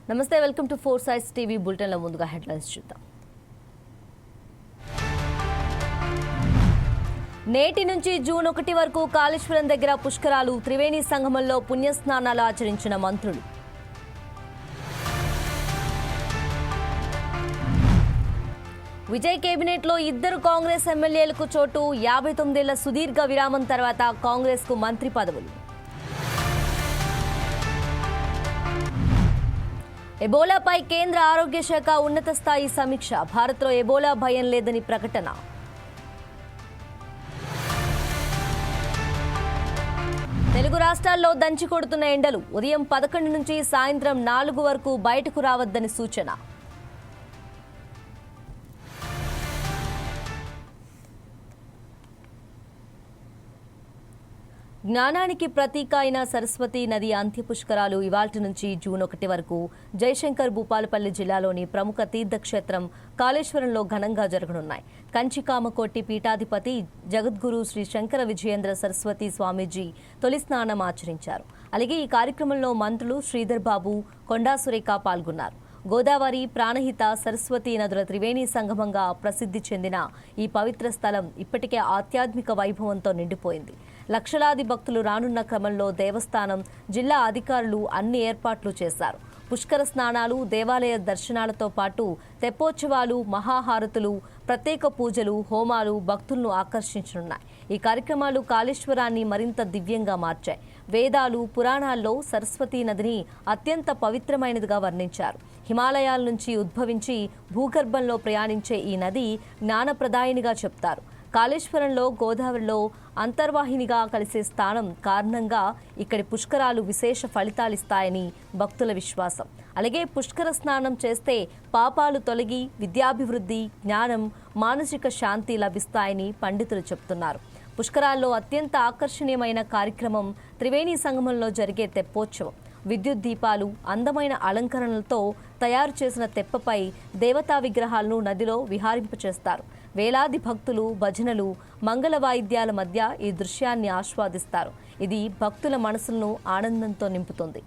నమస్తే, welcome to 4 Sides TV బులెటిన్ల ముందుగా headlines చూద్దాం. నేటి నుంచి జూన్ 1 వరకు కాళేశ్వరం దగ్గర పుష్కరాలు, త్రివేణి సంగమంలో పుణ్యస్నానాలు ఆచరించిన మంత్రులు. విజయ్ కేబినెట్లో 2 కాంగ్రెస్ ఎమ్మెల్యేలకు చోటు, 59 ఏళ్ల సుదీర్ఘ విరామం తర్వాత కాంగ్రెస్కు మంత్రి పదవులు. ఎబోలాపై కేంద్ర ఆరోగ్య శాఖ ఉన్నత స్థాయి సమీక్ష, భారత్లో ఎబోలా భయం లేదని ప్రకటన. తెలుగు రాష్ట్రాల్లో దంచి కొడుతున్న ఎండలు, ఉదయం 11 నుంచి సాయంత్రం 4 వరకు బయటకు రావద్దని సూచన. జ్ఞానానికి ప్రతీక అయిన సరస్వతి నది అంత్య పుష్కరాలు ఇవాల్టి నుంచి జూన్ 1 వరకు జయశంకర్ భూపాలపల్లి జిల్లాలోని ప్రముఖ తీర్థక్షేత్రం కాళేశ్వరంలో ఘనంగా జరగనున్నాయి. కంచికామకోటి పీఠాధిపతి జగద్గురు శ్రీ శంకర విజయేంద్ర సరస్వతి స్వామీజీ తొలి స్నానం ఆచరించారు. అలాగే ఈ కార్యక్రమంలో మంత్రులు శ్రీధర్ బాబు, కొండా సురేఖ పాల్గొన్నారు. గోదావరి, ప్రాణహిత, సరస్వతి నదుల త్రివేణి సంగమంగా ప్రసిద్ధి చెందిన ఈ పవిత్ర స్థలం ఇప్పటికే ఆధ్యాత్మిక వైభవంతో నిండిపోయింది. లక్షలాది భక్తులు రానున్న క్రమంలో దేవస్థానం, జిల్లా అధికారులు అన్ని ఏర్పాట్లు చేశారు. పుష్కర స్నానాలు, దేవాలయ దర్శనాలతో పాటు తెప్పోత్సవాలు, మహాహారతులు, ప్రత్యేక పూజలు, హోమాలు భక్తులను ఆకర్షించనున్నాయి. ఈ కార్యక్రమాలు కాళేశ్వరాన్ని మరింత దివ్యంగా మార్చాయి. వేదాలు, పురాణాల్లో సరస్వతీ నదిని అత్యంత పవిత్రమైనదిగా వర్ణించారు. హిమాలయాల నుంచి ఉద్భవించి భూగర్భంలో ప్రయాణించే ఈ నది జ్ఞానప్రదాయినిగా చెప్తారు. కాళేశ్వరంలో గోదావరిలో అంతర్వాహినిగా కలిసే స్థానం కారణంగా ఇక్కడి పుష్కరాలు విశేష ఫలితాలిస్తాయని భక్తుల విశ్వాసం. అలాగే పుష్కర స్నానం చేస్తే పాపాలు తొలగి విద్యాభివృద్ధి, జ్ఞానం, మానసిక శాంతి లభిస్తాయని పండితులు చెప్తున్నారు. పుష్కరాల్లో అత్యంత ఆకర్షణీయమైన కార్యక్రమం త్రివేణి సంగమంలో జరిగే తెప్పోత్సవం. విద్యుత్ దీపాలు, అందమైన అలంకరణలతో తయారు చేసిన తెప్పపై దేవతా విగ్రహాలను నదిలో విహారింపచేస్తారు. వేలాది భక్తులు భజనలు, మంగళ వాయిద్యాల మధ్య ఈ దృశ్యాన్ని ఆస్వాదిస్తారు. ఇది భక్తుల మనసులను ఆనందంతో నింపుతుంది.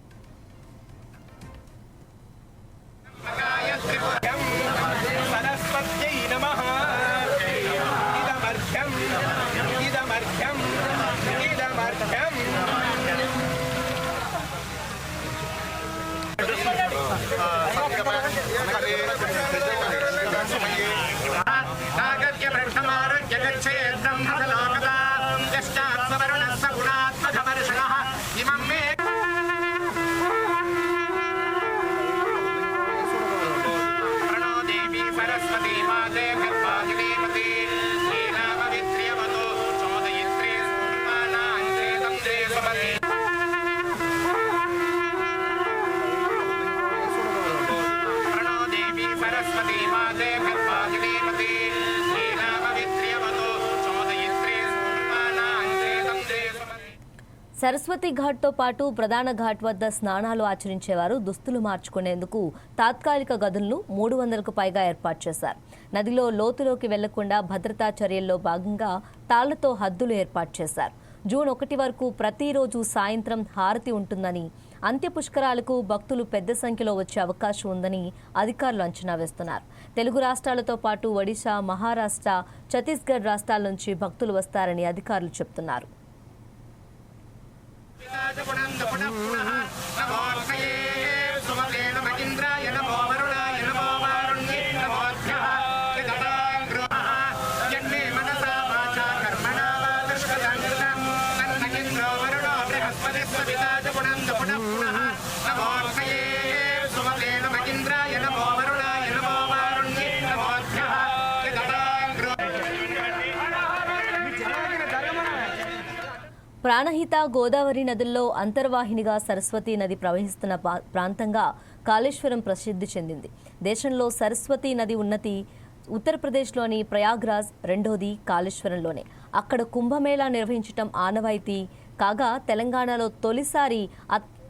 సరస్వతి ఘాట్తో పాటు ప్రధాన ఘాట్ వద్ద స్నానాలు ఆచరించేవారు దుస్తులు మార్చుకునేందుకు తాత్కాలిక గదులను 300కు పైగా ఏర్పాటు చేశారు. నదిలో లోతులోకి వెళ్లకుండా భద్రతా చర్యల్లో భాగంగా తాళ్లతో హద్దులు ఏర్పాటు చేశారు. జూన్ 1 వరకు ప్రతిరోజు సాయంత్రం హారతి ఉంటుందని, అంత్య పుష్కరాలకు భక్తులు పెద్ద సంఖ్యలో వచ్చే అవకాశం ఉందని అధికారులు అంచనా వేస్తున్నారు. తెలుగు రాష్ట్రాలతో పాటు ఒడిశా, మహారాష్ట్ర, ఛత్తీస్గఢ్ రాష్ట్రాల నుంచి భక్తులు వస్తారని అధికారులు చెబుతున్నారు. ప్రాణహిత, గోదావరి నదుల్లో అంతర్వాహినిగా సరస్వతి నది ప్రవహిస్తున్న ప్రాంతంగా కాళేశ్వరం ప్రసిద్ధి చెందింది. దేశంలో సరస్వతి నది ఉన్నతి ఉత్తరప్రదేశ్లోని ప్రయాగ్రాజ్, రెండోది కాళేశ్వరంలోనే. అక్కడ కుంభమేళా నిర్వహించడం ఆనవాయితీ కాగా, తెలంగాణలో తొలిసారి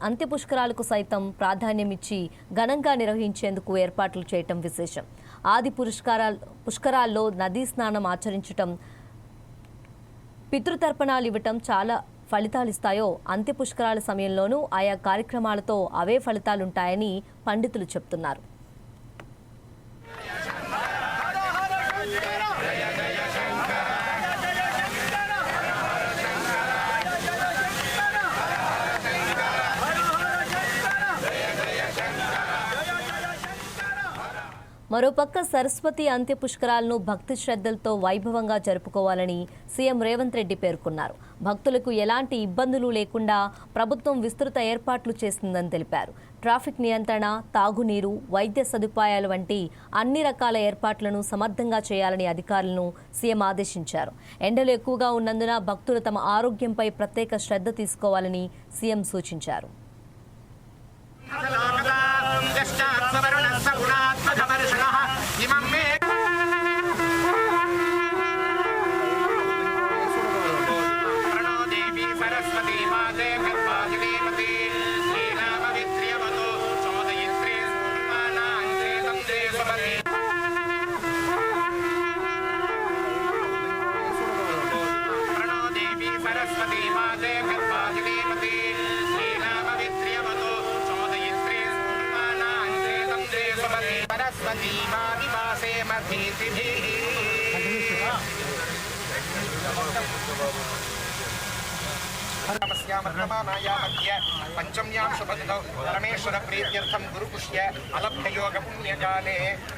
అంత్య పుష్కరాలకు సైతం ప్రాధాన్యమిచ్చి ఘనంగా నిర్వహించేందుకు ఏర్పాట్లు చేయటం విశేషం. ఆది పుష్కరాల్లో నదీ స్నానం ఆచరించటం, పితృతర్పణాలు ఇవ్వటం చాలా ఫలితాలిస్తాయో అంత్య పుష్కరాల సమయంలోనూ ఆయా కార్యక్రమాలతో అవే ఫలితాలుంటాయని పండితులు చెప్తున్నారు. మరోపక్క సరస్వతి అంత్య పుష్కరాలను భక్తి శ్రద్ధలతో వైభవంగా జరుపుకోవాలని సీఎం రేవంత్ రెడ్డి పేర్కొన్నారు. భక్తులకు ఎలాంటి ఇబ్బందులు లేకుండా ప్రభుత్వం విస్తృత ఏర్పాట్లు చేసిందని తెలిపారు. ట్రాఫిక్ నియంత్రణ, తాగునీరు, వైద్య సదుపాయాలు వంటి అన్ని రకాల ఏర్పాట్లను సమర్థంగా చేయాలని అధికారులను సీఎం ఆదేశించారు. ఎండలు ఎక్కువగా ఉన్నందున భక్తులు తమ ఆరోగ్యంపై ప్రత్యేక శ్రద్ధ తీసుకోవాలని సీఎం సూచించారు. पंचम्यां शुभदिनौ परमेश्वर प्रीत्यर्थं गुरुपुष्य अलभ्ययोग पुण्यकाले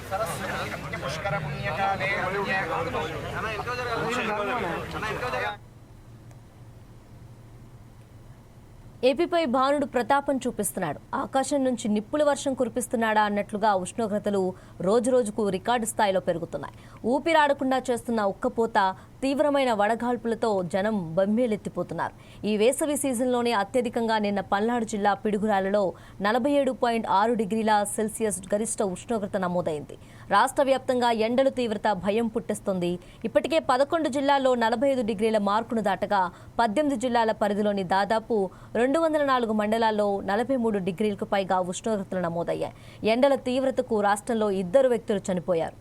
सरस्वती अंत्यपुष्कर पुण्यकाले ఏపీపై భానుడు ప్రతాపం చూపిస్తున్నాడు. ఆకాశం నుంచి నిప్పుల వర్షం కురిపిస్తున్నాడా అన్నట్లుగా ఉష్ణోగ్రతలు రోజురోజుకు రికార్డు స్థాయిలో పెరుగుతున్నాయి. ఊపిరాడకుండా చేస్తున్న ఉక్కపోత, తీవ్రమైన వడగాల్పులతో జనం బెంబేలెత్తిపోతున్నారు. ఈ వేసవి సీజన్లోనే అత్యధికంగా నిన్న పల్నాడు జిల్లా పిడుగురాలలో 47.6 డిగ్రీల సెల్సియస్ గరిష్ట ఉష్ణోగ్రత నమోదైంది. రాష్ట్ర వ్యాప్తంగా ఎండల తీవ్రత భయం పుట్టిస్తోంది. ఇప్పటికే 11 జిల్లాల్లో 45 డిగ్రీల మార్కును దాటగా 18 జిల్లాల పరిధిలోని దాదాపు 204 మండలాల్లో 43 డిగ్రీలకు పైగా ఉష్ణోగ్రతలు నమోదయ్యాయి. ఎండల తీవ్రతకు రాష్ట్రంలో 2 వ్యక్తులు చనిపోయారు.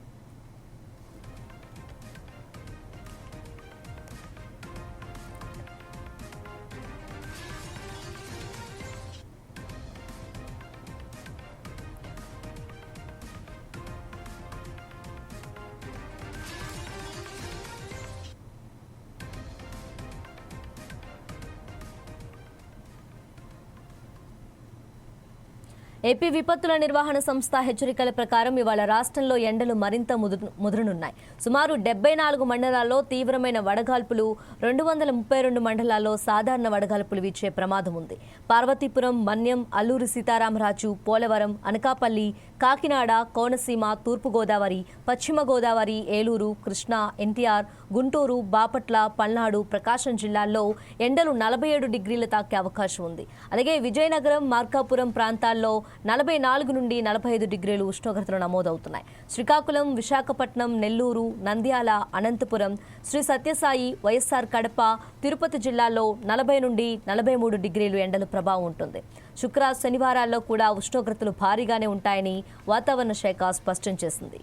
ఏపీ విపత్తుల నిర్వహణ సంస్థ హెచ్చరికల ప్రకారం ఇవాళ రాష్ట్రంలో ఎండలు మరింత ముదరనున్నాయి. సుమారు 74 మండలాల్లో తీవ్రమైన వడగాల్పులు, 232 మండలాల్లో సాధారణ వడగాల్పులు వీచే ప్రమాదం ఉంది. పార్వతీపురం, మన్యం, అల్లూరి సీతారామరాజు, పోలవరం, అనకాపల్లి, కాకినాడ, కోనసీమ, తూర్పుగోదావరి, పశ్చిమ గోదావరి, ఏలూరు, కృష్ణా, ఎన్టీఆర్, గుంటూరు, బాపట్ల, పల్నాడు, ప్రకాశం జిల్లాల్లో ఎండలు 47 డిగ్రీలు తాకే అవకాశం ఉంది. అలాగే విజయనగరం, మార్కాపురం ప్రాంతాల్లో 44 నుండి 45 డిగ్రీలు ఉష్ణోగ్రతలు నమోదవుతున్నాయి. శ్రీకాకుళం, విశాఖపట్నం, నెల్లూరు, నంద్యాల, అనంతపురం, శ్రీ సత్యసాయి, వైఎస్ఆర్ కడప, తిరుపతి జిల్లాల్లో 40 నుండి 43 డిగ్రీలు ఎండల ప్రభావం ఉంటుంది. శుక్ర, శనివారాల్లో కూడా ఉష్ణోగ్రతలు భారీగానే ఉంటాయని వాతావరణ శాఖ స్పష్టం చేసింది.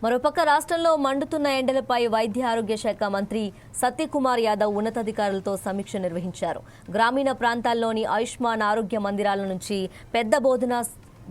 మరోపక్క రాష్ట్రంలో మండుతున్న ఎండలపై వైద్య ఆరోగ్య శాఖ మంత్రి సత్యకుమార్ యాదవ్ ఉన్నతాధికారులతో సమీక్ష నిర్వహించారు. గ్రామీణ ప్రాంతాల్లోని ఆయుష్మాన్ ఆరోగ్య మందిరాల నుంచి పెద్ద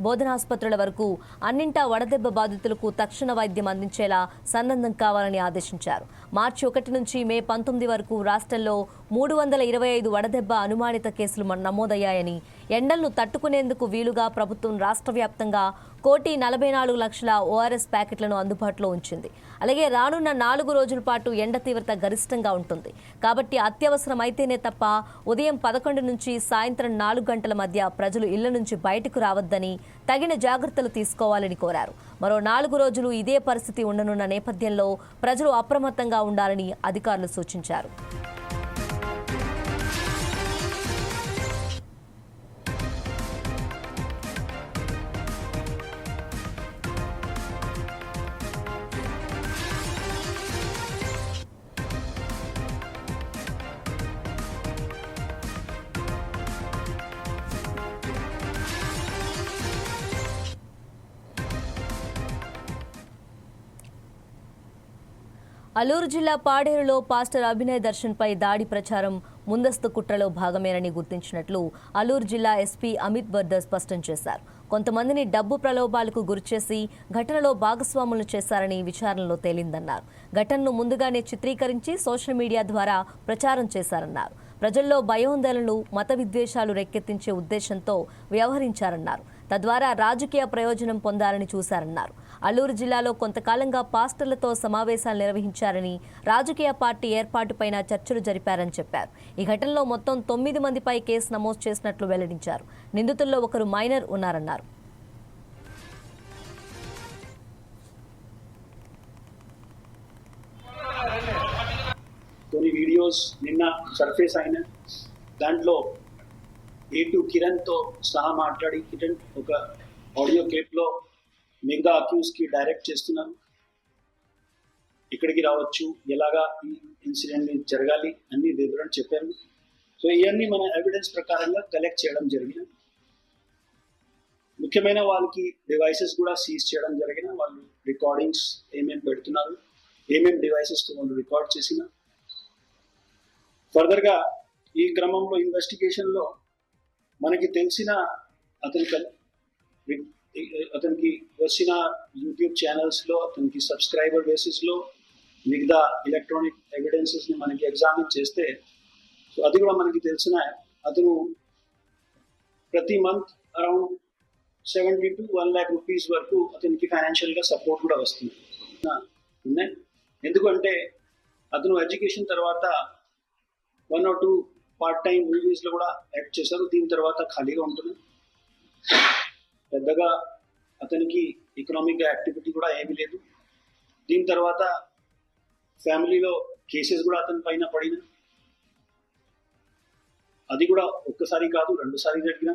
బోధనాసుపత్రుల వరకు అన్నింటా వడదెబ్బ బాధితులకు తక్షణ వైద్యం అందించేలా సన్నద్ధం కావాలని ఆదేశించారు. మార్చి 1 నుంచి మే 19 వరకు రాష్ట్రంలో 325 వడదెబ్బ అనుమానిత కేసులు నమోదయ్యాయని, ఎండలను తట్టుకునేందుకు వీలుగా ప్రభుత్వం రాష్ట్ర వ్యాప్తంగా 1,44,00,000 ఓఆర్ఎస్ ప్యాకెట్లను అందుబాటులో ఉంచింది. అలాగే రానున్న 4 రోజుల పాటు ఎండ తీవ్రత గరిష్టంగా ఉంటుంది. కాబట్టి అత్యవసరమైతేనే తప్ప ఉదయం 11 నుంచి సాయంత్రం 4 గంటల మధ్య ప్రజలు ఇళ్ల నుంచి బయటకు రావద్దని, తగిన జాగ్రత్తలు తీసుకోవాలని కోరారు. మరో 4 రోజులు ఇదే పరిస్థితి ఉండనున్న నేపథ్యంలో ప్రజలు అప్రమత్తంగా ఉండాలని అధికారులు సూచించారు. అల్లూరు జిల్లా పాడేరులో పాస్టర్ అభినయ్ దర్శన్పై దాడి ప్రచారం ముందస్తు కుట్రలో భాగమేనని గుర్తించినట్లు అల్లూరు జిల్లా ఎస్పీ అమిత్ వర్ధర్ స్పష్టం చేశారు. కొంతమందిని డబ్బు ప్రలోభాలకు గురిచేసి ఘటనలో భాగస్వాములు చేశారని విచారణలో తేలిందన్నారు. ఘటనను ముందుగానే చిత్రీకరించి సోషల్ మీడియా ద్వారా ప్రచారం చేశారన్నారు. ప్రజల్లో భయోందోళనలు, మత విద్వేషాలు రేకెత్తించే ఉద్దేశంతో వ్యవహరించారన్నారు. తద్వారా రాజకీయ ప్రయోజనం పొందాలని చూశారన్నారు. అల్లూరు జిల్లాలో కొంతకాలంగా పాస్టర్లతో సమావేశాలు నిర్వహించారని, రాజకీయ పార్టీ ఏర్పాటుపైన చర్చలు జరిపారని చెప్పారు. ఈ ఘటనలో మొత్తం 9 మందిపై కేసు నమోదు చేసినట్లు వెల్లడించారు. నిందితుల్లో ఒకరు మైనర్ ఉన్నారన్నారు. కొన్ని వీడియోస్ నిన్న సర్ఫేస్ అయిన దాంట్లో A2 కిరణ్తో సహా మాట్లాడి కిరణ్ ఒక ఆడియో క్లిప్లో మిగతా అక్యూజ్కి డైరెక్ట్ చేస్తున్నారు. ఇక్కడికి రావచ్చు, ఎలాగా ఈ ఇన్సిడెంట్ జరగాలి అన్ని వివరణ చెప్పారు. సో ఇవన్నీ మన ఎవిడెన్స్ ప్రకారంగా కలెక్ట్ చేయడం జరిగిన. ముఖ్యమైన వాళ్ళకి డివైసెస్ కూడా సీజ్ చేయడం జరిగిన. వాళ్ళు రికార్డింగ్స్ ఏమేమి పెడుతున్నారు, ఏమేమి డివైసెస్తో వాళ్ళు రికార్డ్ చేసిన. ఫర్దర్గా ఈ క్రమంలో ఇన్వెస్టిగేషన్లో మనకి తెలిసిన అతనికి వచ్చిన యూట్యూబ్ ఛానల్స్లో అతనికి సబ్స్క్రైబర్ బేసిస్లో మిగతా ఎలక్ట్రానిక్ ఎవిడెన్సెస్ని మనకి ఎగ్జామిన్ చేస్తే సో అది కూడా మనకి తెలిసిన అతను ప్రతి month around 70 to 1 lakh rupees వరకు అతనికి ఫైనాన్షియల్గా సపోర్ట్ కూడా వస్తుంది ఉన్నాయి. ఎందుకంటే అతను ఎడ్యుకేషన్ తర్వాత 1 or 2 పార్ట్ టైం మూవీస్లో కూడా యాక్ట్ చేశారు. దీని తర్వాత ఖాళీగా ఉంటుంది. పెద్దగా అతనికి ఎకనామిక్ యాక్టివిటీ కూడా ఏమీ లేదు. దీని తర్వాత ఫ్యామిలీలో కేసెస్ కూడా అతని పైన పడిన. అది కూడా ఒక్కసారి కాదు, 2 సార్లు జరిగిన.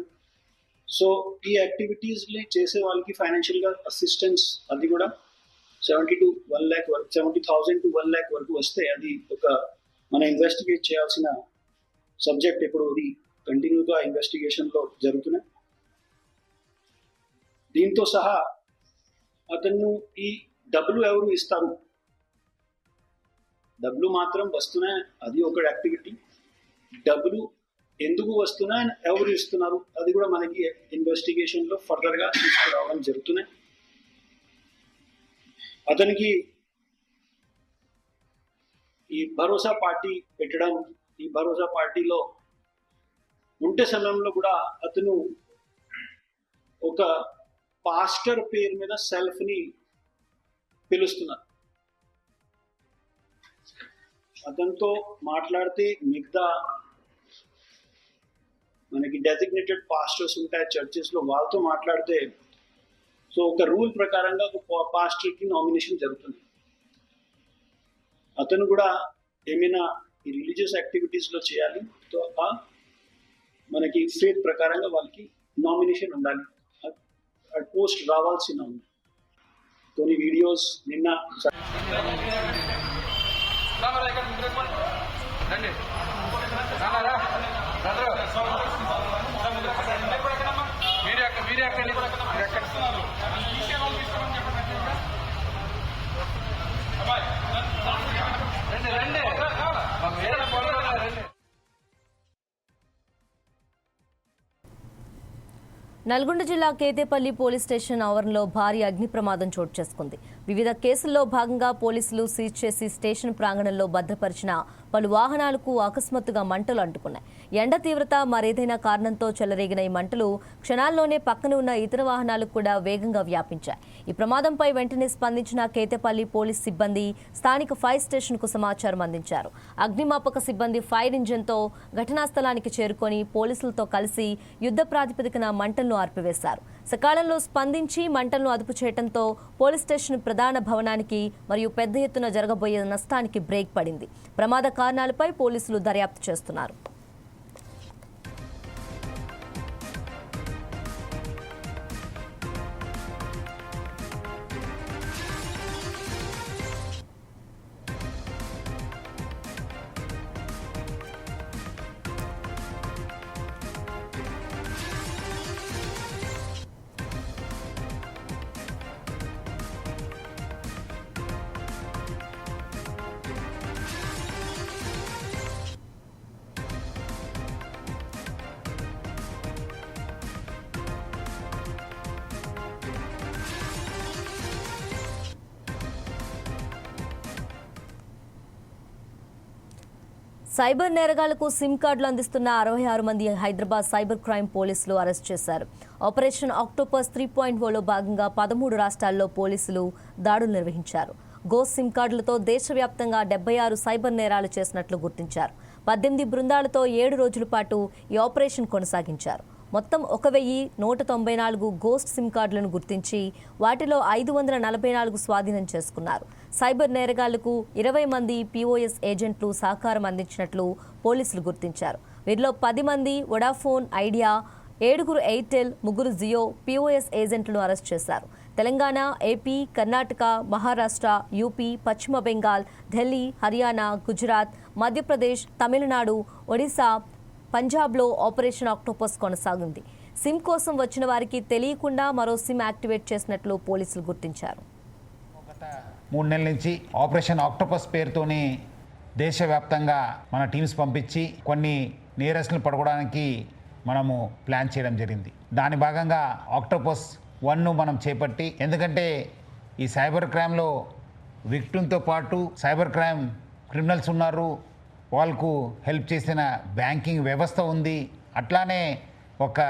సో ఈ యాక్టివిటీస్ని చేసే వాళ్ళకి ఫైనాన్షియల్గా అసిస్టెన్స్ అది కూడా 70,000 to 1 lakh వరకు వస్తే అది ఒక మన ఇన్వెస్టిగేట్ చేయాల్సిన సబ్జెక్ట్. ఇప్పుడు ఇది కంటిన్యూగా ఇన్వెస్టిగేషన్లో జరుగుతున్నాయి. దీంతో సహా అతను ఈ డబ్బులు ఎవరు ఇస్తారు, డబ్బులు మాత్రం వస్తున్నాయి, అది ఒక యాక్టివిటీ. డబ్బులు ఎందుకు వస్తున్నాయి, ఎవరు ఇస్తున్నారు, అది కూడా మనకి ఇన్వెస్టిగేషన్లో ఫర్దర్గా తీసుకురావడం జరుగుతున్నాయి. అతనికి ఈ భరోసా పార్టీ పెట్టడం, ఈ భరోసా పార్టీలో ఉండే సమయంలో కూడా అతను ఒక పాస్టర్ పేరు మీద సెల్ఫ్ని పిలుస్తున్నారు. అతనితో మాట్లాడితే మిగతా మనకి డెసిగ్నేటెడ్ పాస్టర్స్ ఉంటాయి చర్చెస్లో, వాళ్ళతో మాట్లాడితే సో ఒక రూల్ ప్రకారంగా ఒక పాస్టర్కి నామినేషన్ జరుగుతుంది. అతను కూడా ఏమైనా ఈ రిలీజియస్ యాక్టివిటీస్లో చేయాలి, సో మనకి ఫేత్ ప్రకారంగా వాళ్ళకి నామినేషన్ ఉండాలి, పోస్ట్ రావాల్సిన ఉంది. కొన్ని వీడియోస్ నిన్న నల్గొండ జిల్లా కేతేపల్లి పోలీస్ స్టేషన్ ఆవరణలో భారీ అగ్ని ప్రమాదం చోటు చేసుకుంది. వివిధ కేసుల్లో భాగంగా పోలీసులు సీజ్ చేసి స్టేషన్ ప్రాంగణంలో భద్రపరిచిన పలు వాహనాలకు అకస్మాత్తుగా మంటలు అంటుకున్నాయి. ఎండ తీవ్రత మరేదైనా కారణంతో చెలరేగిన ఈ మంటలు క్షణాల్లోనే పక్కన ఉన్న ఇతర వాహనాలకు కూడా వేగంగా వ్యాపించాయి. ఈ ప్రమాదంపై వెంటనే స్పందించిన కేతేపల్లి పోలీస్ సిబ్బంది స్థానిక ఫైర్ స్టేషన్కు సమాచారం అందించారు. అగ్నిమాపక సిబ్బంది ఫైర్ ఇంజిన్తో ఘటనా స్థలానికి చేరుకొని పోలీసులతో కలిసి యుద్ధ ప్రాతిపదికన మంటలను ఆర్పివేశారు. సకాలంలో స్పందించి మంటలను అదుపు చేయడంతో పోలీస్ స్టేషన్ ప్రధాన భవనానికి మరియు పెద్ద ఎత్తున జరగబోయే నష్టానికి బ్రేక్ పడింది. ప్రమాద కారణాలపై పోలీసులు దర్యాప్తు చేస్తున్నారు. సైబర్ నేరగాళ్లకు సిమ్ కార్డులు అందిస్తున్న 66 మంది హైదరాబాద్ సైబర్ క్రైమ్ పోలీసులు అరెస్ట్ చేశారు. ఆపరేషన్ ఆక్టోపస్ 3.0లో భాగంగా 13 రాష్ట్రాల్లో పోలీసులు దాడులు నిర్వహించారు. గోస్ట్ సిమ్ కార్డులతో దేశవ్యాప్తంగా 76 సైబర్ నేరాలు చేసినట్లు గుర్తించారు. 18 బృందాలతో 7 రోజుల పాటు ఈ ఆపరేషన్ కొనసాగించారు. మొత్తం 1194 గోస్ట్ సిమ్ కార్డులను గుర్తించి వాటిలో 544 స్వాధీనం చేసుకున్నారు. సైబర్ నేరగాళ్లకు 20 మంది POS ఏజెంట్లు సహకారం అందించినట్లు పోలీసులు గుర్తించారు. వీరిలో 10 మంది Vodafone Idea, 7 Airtel, 3 Jio POS ఏజెంట్లను అరెస్ట్ చేశారు. తెలంగాణ, ఏపీ, కర్ణాటక, మహారాష్ట్ర, యూపీ, పశ్చిమ బెంగాల్, ఢిల్లీ, హర్యానా, గుజరాత్, మధ్యప్రదేశ్, తమిళనాడు, ఒడిశా, పంజాబ్లో ఆపరేషన్ ఆక్టోపస్ కొనసాగింది. సిమ్ కోసం వచ్చిన వారికి తెలియకుండా మరో సిమ్ యాక్టివేట్ చేసినట్లు పోలీసులు గుర్తించారు. గత 3 నెలల నుంచి ఆపరేషన్ ఆక్టోపస్ పేరుతోని దేశవ్యాప్తంగా మన టీమ్స్ పంపించి కొన్ని నేరస్తులను పట్టుకోవడానికి మనము ప్లాన్ చేయడం జరిగింది. దాని భాగంగా ఆక్టోపస్ 1ను మనం చేపట్టి, ఎందుకంటే ఈ సైబర్ క్రైమ్లో విక్టిమ్తో పాటు సైబర్ క్రైమ్ క్రిమినల్స్ ఉన్నారు, వాళ్ళకు హెల్ప్ చేసిన బ్యాంకింగ్ వ్యవస్థ ఉంది. అట్లానే ఒక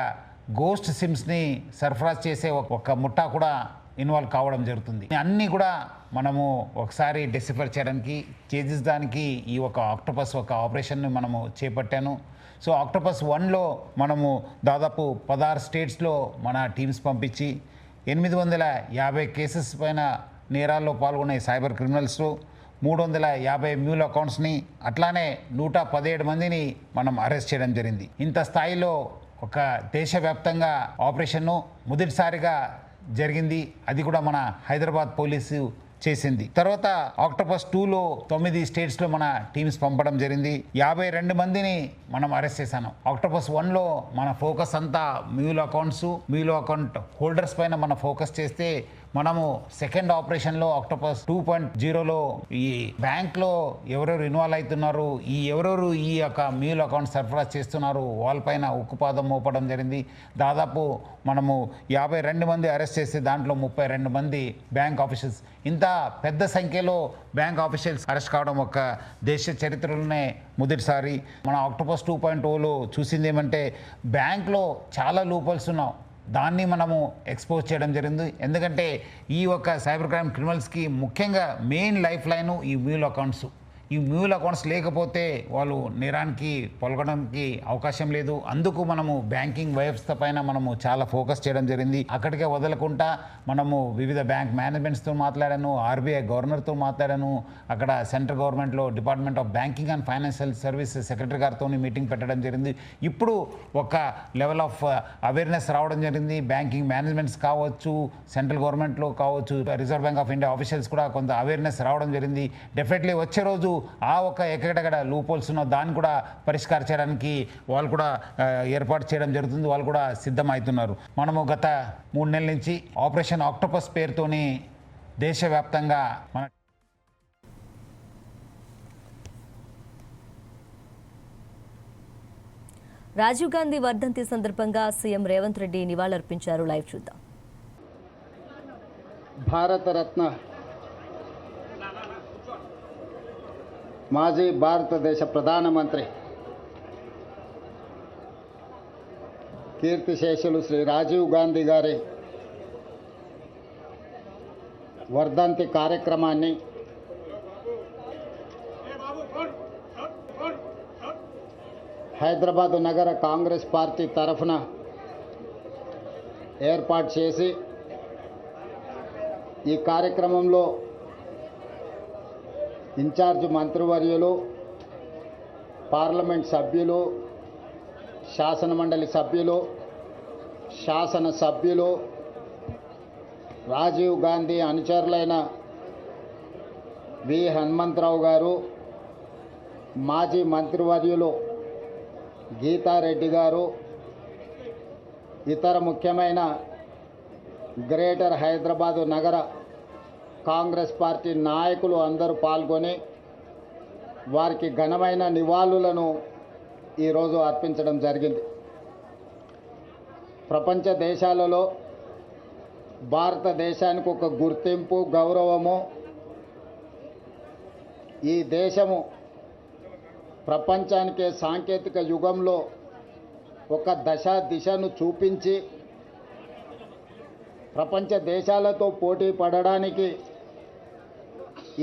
గోస్ట్ సిమ్స్ని సరఫరాజ్ చేసే ఒక ముఠా కూడా ఇన్వాల్వ్ కావడం జరుగుతుంది. అన్నీ కూడా మనము ఒకసారి డిసిఫర్ చేయడానికి చేసేదానికి ఈ ఒక ఆక్టోపస్ ఒక ఆపరేషన్ని మనము చేపట్టాను. సో ఆక్టోపస్ 1లో మనము దాదాపు 16 స్టేట్స్లో మన టీమ్స్ పంపించి 850 కేసెస్ పైన నేరాల్లో పాల్గొనే సైబర్ క్రిమినల్స్లో 350 మ్యూల్ అకౌంట్స్ని, అట్లానే 117 మందిని మనం అరెస్ట్ చేయడం జరిగింది. ఇంత స్థాయిలో ఒక దేశవ్యాప్తంగా ఆపరేషన్ను మొదటిసారిగా జరిగింది. అది కూడా మన హైదరాబాద్ పోలీసు చేసింది. తర్వాత ఆక్టోపస్ 2లో 9 స్టేట్స్లో మన టీమ్స్ పంపడం జరిగింది. 52 మందిని మనం అరెస్ట్ చేశాను. ఆక్టోపస్ 1లో మన ఫోకస్ అంతా మ్యూల్ అకౌంట్ హోల్డర్స్ పైన మన ఫోకస్ చేస్తే, మనము సెకండ్ ఆపరేషన్లో ఆక్టోపస్ 2.0లో ఈ బ్యాంక్లో ఎవరెవరు ఇన్వాల్వ్ అవుతున్నారు, ఎవరెవరు ఈ యొక్క మ్యూల్ అకౌంట్ సరఫరా చేస్తున్నారు, వాళ్ళపైన ఉక్కుపాదం మోపడం జరిగింది. దాదాపు మనము 52 మంది అరెస్ట్ చేసి దాంట్లో 32 మంది బ్యాంక్ ఆఫీషియల్స్. ఇంత పెద్ద సంఖ్యలో బ్యాంక్ ఆఫీషియల్స్ అరెస్ట్ కావడం ఒక దేశ చరిత్రలోనే మొదటిసారి. మన ఆక్టోపస్ 2.0లో చూసింది ఏమంటే, బ్యాంక్లో చాలా లూపల్స్ ఉన్నాం, దాన్ని మనము ఎక్స్పోజ్ చేయడం జరిగింది. ఎందుకంటే ఈ యొక్క సైబర్ క్రైమ్ క్రిమినల్స్కి ముఖ్యంగా మెయిన్ లైఫ్ లైను ఈ మ్యూల్ అకౌంట్స్. ఈ మ్యూల్ అకౌంట్స్ లేకపోతే వాళ్ళు నేరానికి పొలగడానికి అవకాశం లేదు. అందుకు మనము బ్యాంకింగ్ వ్యవస్థ పైన మనము చాలా ఫోకస్ చేయడం జరిగింది. అక్కడికే వదలకుండా మనము వివిధ బ్యాంక్ మేనేజ్మెంట్స్తో మాట్లాడాను, RBI గవర్నర్తో మాట్లాడాను, అక్కడ సెంట్రల్ గవర్నమెంట్లో department of banking and financial services secretary గారితో మీటింగ్ పెట్టడం జరిగింది. ఇప్పుడు ఒక లెవెల్ ఆఫ్ అవేర్నెస్ రావడం జరిగింది. బ్యాంకింగ్ మేనేజ్మెంట్స్ కావచ్చు, సెంట్రల్ గవర్నమెంట్లో కావచ్చు, reserve bank of India officials కూడా కొంత అవేర్నెస్ రావడం జరిగింది. డెఫినెట్లీ వచ్చే రోజు ఆ ఒక ఎక్కడెక్కడ లూపోల్స్ ఉన్న దాన్ని కూడా పరిష్కరించడానికి వాళ్ళు కూడా ఏర్పాటు చేయడం జరుగుతుంది. వాళ్ళు కూడా సిద్ధమవుతున్నారు. మనము గత 3 నెలల నుంచి ఆపరేషన్ ఆక్టోపస్ పేరుతోని దేశవ్యాప్తంగా మన రాజీవ్ గాంధీ వర్ధంతి సందర్భంగా సీఎం రేవంత్ రెడ్డి నివాళులర్పించారు. లైవ్ చూద్దాం. భారతరత్న మాజీ భారతదేశ ప్రధానమంత్రి కీర్తిశేషులు శ్రీ రాజీవ్ గాంధీ గారి వర్ధంతి కార్యక్రమాన్ని హైదరాబాదు నగర కాంగ్రెస్ పార్టీ తరఫున ఏర్పాటు చేసి, ఈ కార్యక్రమంలో ఇన్ఛార్జ్ మంత్రివర్యులు, పార్లమెంట్ సభ్యులు, శాసనమండలి సభ్యులు, శాసనసభ్యులు, రాజీవ్ గాంధీ అనుచరులైన వి హనుమంతరావు గారు, మాజీ మంత్రివర్యులు గీతారెడ్డి గారు, ఇతర ముఖ్యమైన గ్రేటర్ హైదరాబాదు నగర కాంగ్రెస్ పార్టీ నాయకులు అందరూ పాల్గొని వారికి ఘనమైన నివాళులను ఈరోజు అర్పించడం జరిగింది. ప్రపంచ దేశాలలో భారతదేశానికి ఒక గుర్తింపు, గౌరవము, ఈ దేశము ప్రపంచానికే సాంకేతిక యుగంలో ఒక దిశను చూపించి ప్రపంచ దేశాలతో పోటీ పడడానికి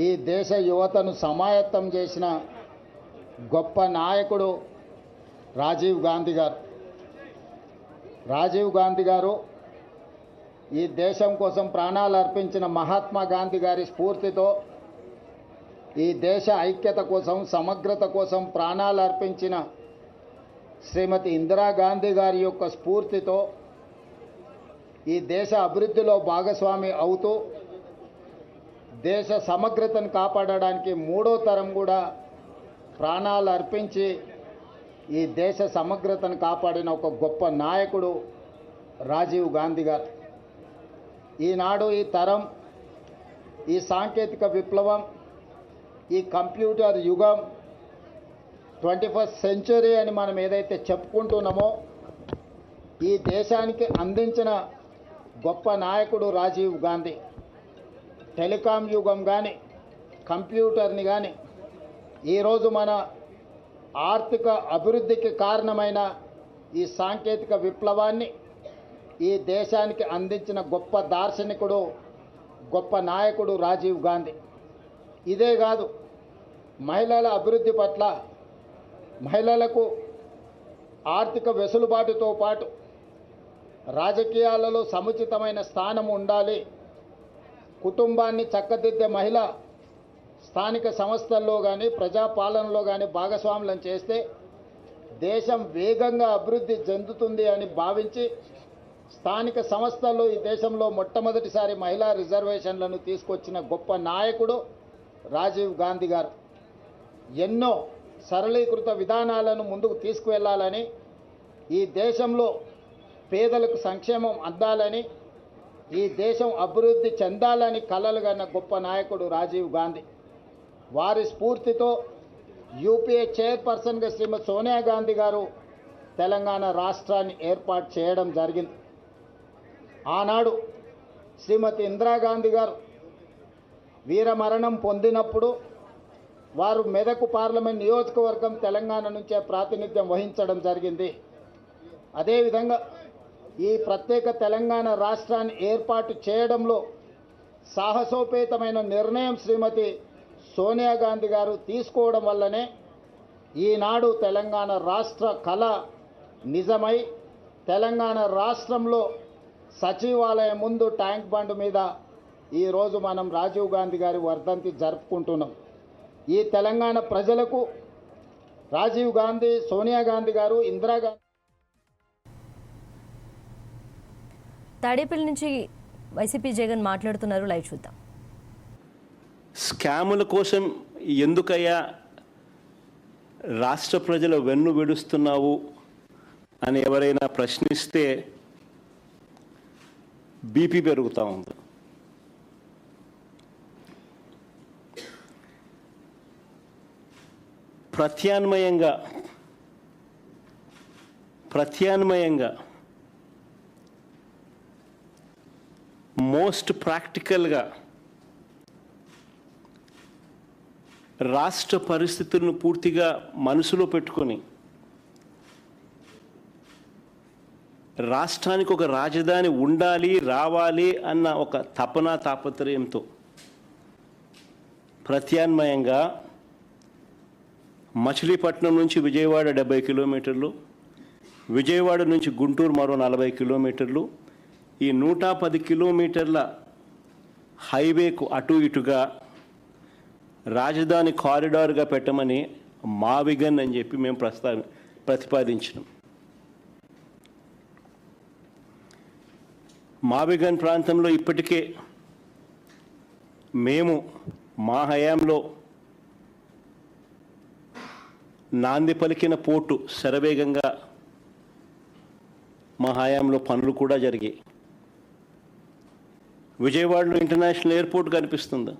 ఈ దేశ యువతను సమాయత్తం చేసిన గొప్ప నాయకుడు రాజీవ్ గాంధీ గారు. రాజీవ్ గాంధీ గారు ఈ దేశం కోసం ప్రాణాలు అర్పించిన మహాత్మా గాంధీ గారి స్ఫూర్తితో, ఈ దేశ ఐక్యత కోసం, సమగ్రత కోసం ప్రాణాలు అర్పించిన శ్రీమతి ఇందిరాగాంధీ గారి యొక్క స్ఫూర్తితో ఈ దేశ అభివృద్ధిలో భాగస్వామి అవుతూ దేశ సమగ్రతను కాపాడడానికి మూడో తరం కూడా ప్రాణాలు అర్పించి ఈ దేశ సమగ్రతను కాపాడిన ఒక గొప్ప నాయకుడు రాజీవ్ గాంధీ గారు. ఈనాడు ఈ తరం, ఈ సాంకేతిక విప్లవం, ఈ కంప్యూటర్ యుగం, 21st సెంచరీ అని మనం ఏదైతే చెప్పుకుంటున్నామో ఈ దేశానికి అందించిన గొప్ప నాయకుడు రాజీవ్ గాంధీ. టెలికాం యుగం కానీ, కంప్యూటర్ని కానీ, ఈరోజు మన ఆర్థిక అభివృద్ధికి కారణమైన ఈ సాంకేతిక విప్లవాన్ని ఈ దేశానికి అందించిన గొప్ప దార్శనికుడు, గొప్ప నాయకుడు రాజీవ్ గాంధీ. ఇదే కాదు, మహిళల అభివృద్ధి పట్ల, మహిళలకు ఆర్థిక వెసులుబాటుతో పాటు రాజకీయాలలో సముచితమైన స్థానం ఉండాలి, కుటుంబాన్ని చక్కదిద్దే మహిళ స్థానిక సంస్థల్లో కానీ ప్రజాపాలనలో కానీ భాగస్వాములను చేస్తే దేశం వేగంగా అభివృద్ధి చెందుతుంది అని భావించి స్థానిక సంస్థల్లో ఈ దేశంలో మొట్టమొదటిసారి మహిళా రిజర్వేషన్లను తీసుకొచ్చిన గొప్ప నాయకుడు రాజీవ్ గాంధీ గారు. ఎన్నో సరళీకృత విధానాలను ముందుకు తీసుకువెళ్లాలని, ఈ దేశంలో పేదలకు సంక్షేమం అందాలని, ఈ దేశం అభివృద్ధి చెందాలని కలలు కన్న గొప్ప నాయకుడు రాజీవ్ గాంధీ. వారి స్ఫూర్తితో యూపీఏ చైర్పర్సన్గా శ్రీమతి సోనియా గాంధీ గారు తెలంగాణ రాష్ట్రాన్ని ఏర్పాటు చేయడం జరిగింది. ఆనాడు శ్రీమతి ఇందిరాగాంధీ గారు వీరమరణం పొందినప్పుడు వారు మెదక్ పార్లమెంట్ నియోజకవర్గం తెలంగాణ నుంచే ప్రాతినిధ్యం వహించడం జరిగింది. అదేవిధంగా ఈ ప్రత్యేక తెలంగాణ రాష్ట్రాన్ని ఏర్పాటు చేయడంలో సాహసోపేతమైన నిర్ణయం శ్రీమతి సోనియా గాంధీ గారు తీసుకోవడం వల్లనే ఈనాడు తెలంగాణ రాష్ట్ర కళ నిజమై తెలంగాణ రాష్ట్రంలో సచివాలయం ముందు ట్యాంక్ బండ్ మీద ఈరోజు మనం రాజీవ్ గాంధీ గారి వర్ధంతి జరుపుకుంటున్నాం. ఈ తెలంగాణ ప్రజలకు రాజీవ్ గాంధీ, సోనియా గాంధీ గారు, ఇందిరాగాంధీ. తాడేపల్లి నుంచి వైసీపీ జగన్ మాట్లాడుతున్నారు, లైవ్ చూద్దాం. స్కాముల కోసం ఎందుకయ్యా రాష్ట్ర ప్రజల వెన్ను విడుస్తున్నావు అని ఎవరైనా ప్రశ్నిస్తే బీపీ పెరుగుతూ ఉంది. ప్రత్యామ్నాయంగా మోస్ట్ ప్రాక్టికల్గా రాష్ట్ర పరిస్థితులను పూర్తిగా మనసులో పెట్టుకొని రాష్ట్రానికి ఒక రాజధాని ఉండాలి, రావాలి అన్న ఒక తాపత్రయంతో ప్రత్యామ్నాయంగా మచిలీపట్నం నుంచి విజయవాడ 70 కిలోమీటర్లు, విజయవాడ నుంచి గుంటూరు మరో 40 కిలోమీటర్లు, ఈ 110 కిలోమీటర్ల హైవేకు అటు ఇటుగా రాజధాని కారిడార్గా పెట్టమని మావిగన్ అని చెప్పి మేము ప్రతిపాదించినాం. మావిగన్ ప్రాంతంలో ఇప్పటికే మేము మా హయాంలో నాంది పలికిన పోర్టు శరవేగంగా మా హయాంలో పనులు కూడా జరిగాయి. విజయవాడలో ఇంటర్నేషనల్ ఎయిర్పోర్ట్ కనిపిస్తుంది,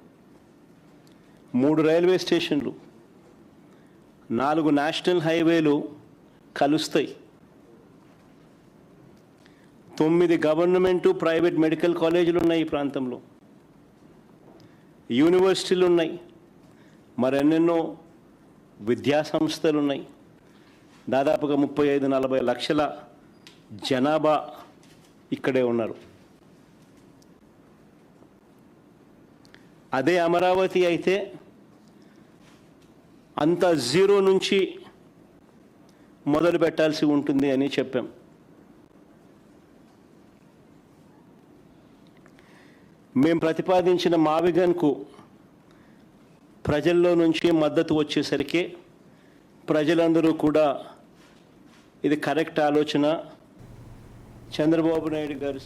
3 రైల్వే స్టేషన్లు, 4 నేషనల్ హైవేలు కలుస్తాయి, 9 గవర్నమెంటు ప్రైవేట్ మెడికల్ కాలేజీలు ఉన్నాయి ఈ ప్రాంతంలో, యూనివర్సిటీలు ఉన్నాయి, మరెన్నెన్నో విద్యా సంస్థలు ఉన్నాయి. దాదాపుగా 35-40 లక్షల జనాభా ఇక్కడే ఉన్నారు. అదే అమరావతి అయితే అంత జీరో నుంచి మొదలు పెట్టాల్సి ఉంటుంది అని చెప్పాం. మేము ప్రతిపాదించిన మావిగన్కు ప్రజల్లో నుంచి మద్దతు వచ్చేసరికి ప్రజలందరూ కూడా ఇది కరెక్ట్ ఆలోచన, చంద్రబాబు నాయుడు గారు